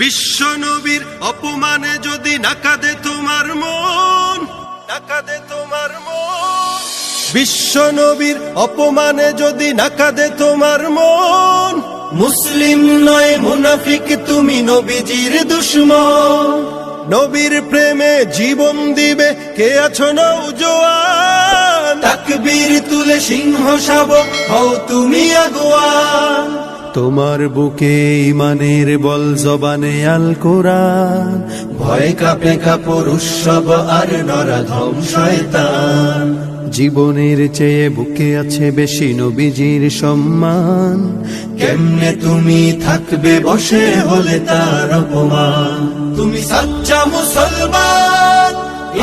বিশ্ব নবীর অপমানে যদি না কাঁদে তোমার মন, না কাঁদে তোমার মন। বিশ্ব নবীর অপমানে যদি না কাঁদে তোমার মন, মুসলিম নয় মুনাফিক তুমি, নবীজির দুশমন। নবীর প্রেমে জীবন দিবে কে আছো নওজোয়ান, তাকবীর তুলে সিংহ শাবক হও তুমি আগুয়ান। তোমার বুকে ইমানের বল, জবানে আল কোরআন, ভয় কাঁপে কাপড় উৎসব আর নরাধম শয়তান। জীবনের চেয়ে বুকে আছে বেশি নবীজির সম্মান, কেমনে তুমি থাকবে বসে হলে তার অপমান। তুমি সাচ্চা মুসলমান,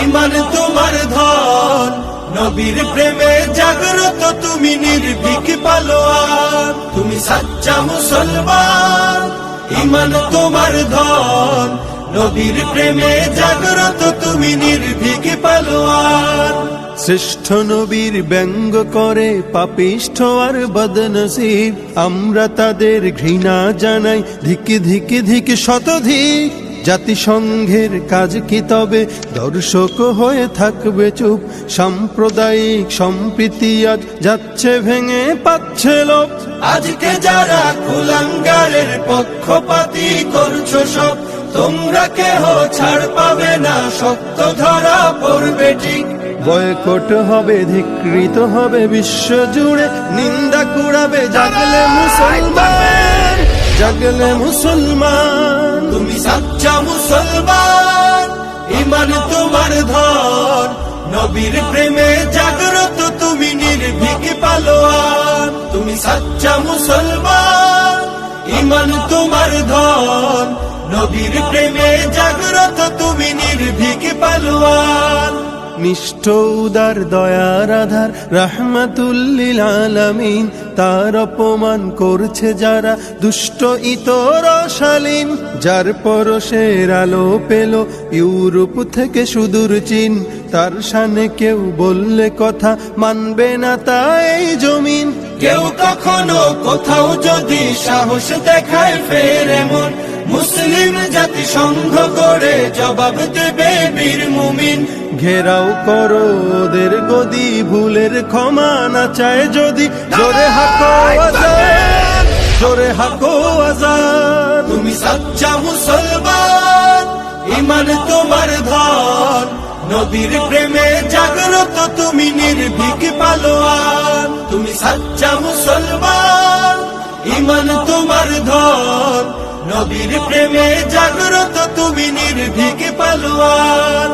ইমান তোমার ধন, নবীর প্রেমে জাগ্রত তুমি নির্ভীক পালোয়ান। তুমি সাচ্চা মুসলমান, ইমান তোমার ধন, নবীর প্রেমে জাগ্রত তুমি নির্ভীক পালোয়ান। শ্রেষ্ঠ নবীর ব্যঙ্গ করে পাপিষ্ঠ আর বদনসিব, আমরা তাদের ঘৃণা জানাই ধিক ধিক ধিক শতধিক। জাতিসংঘের কাজ কি তবে দর্শক হয়ে থাকবে চুপ, সাম্প্রদায়িক সম্প্রীতি আজ যাচ্ছে ভেঙে পাচ্ছে লোক। আজকে যারা কুলাঙ্গারের পক্ষপাতী করছো সব, তোমরা কেহ ছাড় পাবে না, সত্য ধরা পড়বে ঠিক। বয়কট হবে, ধিকৃত হবে বিশ্ব জুড়ে, নিন্দা কুড়াবে জাগলে মুসলমান, জাগলে মুসলমান। তুমি সাচ্চা মুসলমান, ইমান তোমার ধন, নবীর প্রেমে জাগ্রত তুমি নির্ভীক পালোয়ান। তুমি সাচ্চা মুসলমান, ইমান তোমার ধন, নবীর প্রেমে জাগ্রত তুমি নির্ভীক পালোয়ান। নিষ্ঠ উদার দয়ার আধার রাহমাতুল লিল আলামিন, তার অপমান করছে যারা দুষ্ট ইতর শালীন। যার পরশের আলো পেল ইউরোপ থেকে সুদূর চীন, তার শানে কেউ বললে কথা মানবে না তাই জমিন। কেউ কখনো কোথাও যদি সাহস দেখায় ফের এমন, মুসলিম জাতি সংঘ করে জবাব দেবে বীর মুমিন। ঘেরাও করো ওদের গদি, ভুলের ক্ষমা না চায় যদি, জোরে হাকো আজান, জোরে হাকো আজান। তুমি সাচ্চা মুসলমান, ইমান তোমার ধন, নবীর প্রেমে জাগ্রত তুমি নির্ভীক পালোয়ান। তুমি সাচ্চা মুসলমান, ইমান তোমার ধন, নবীর প্রেমে জাগ্রত তুমি নির্ভীক পালোয়ান।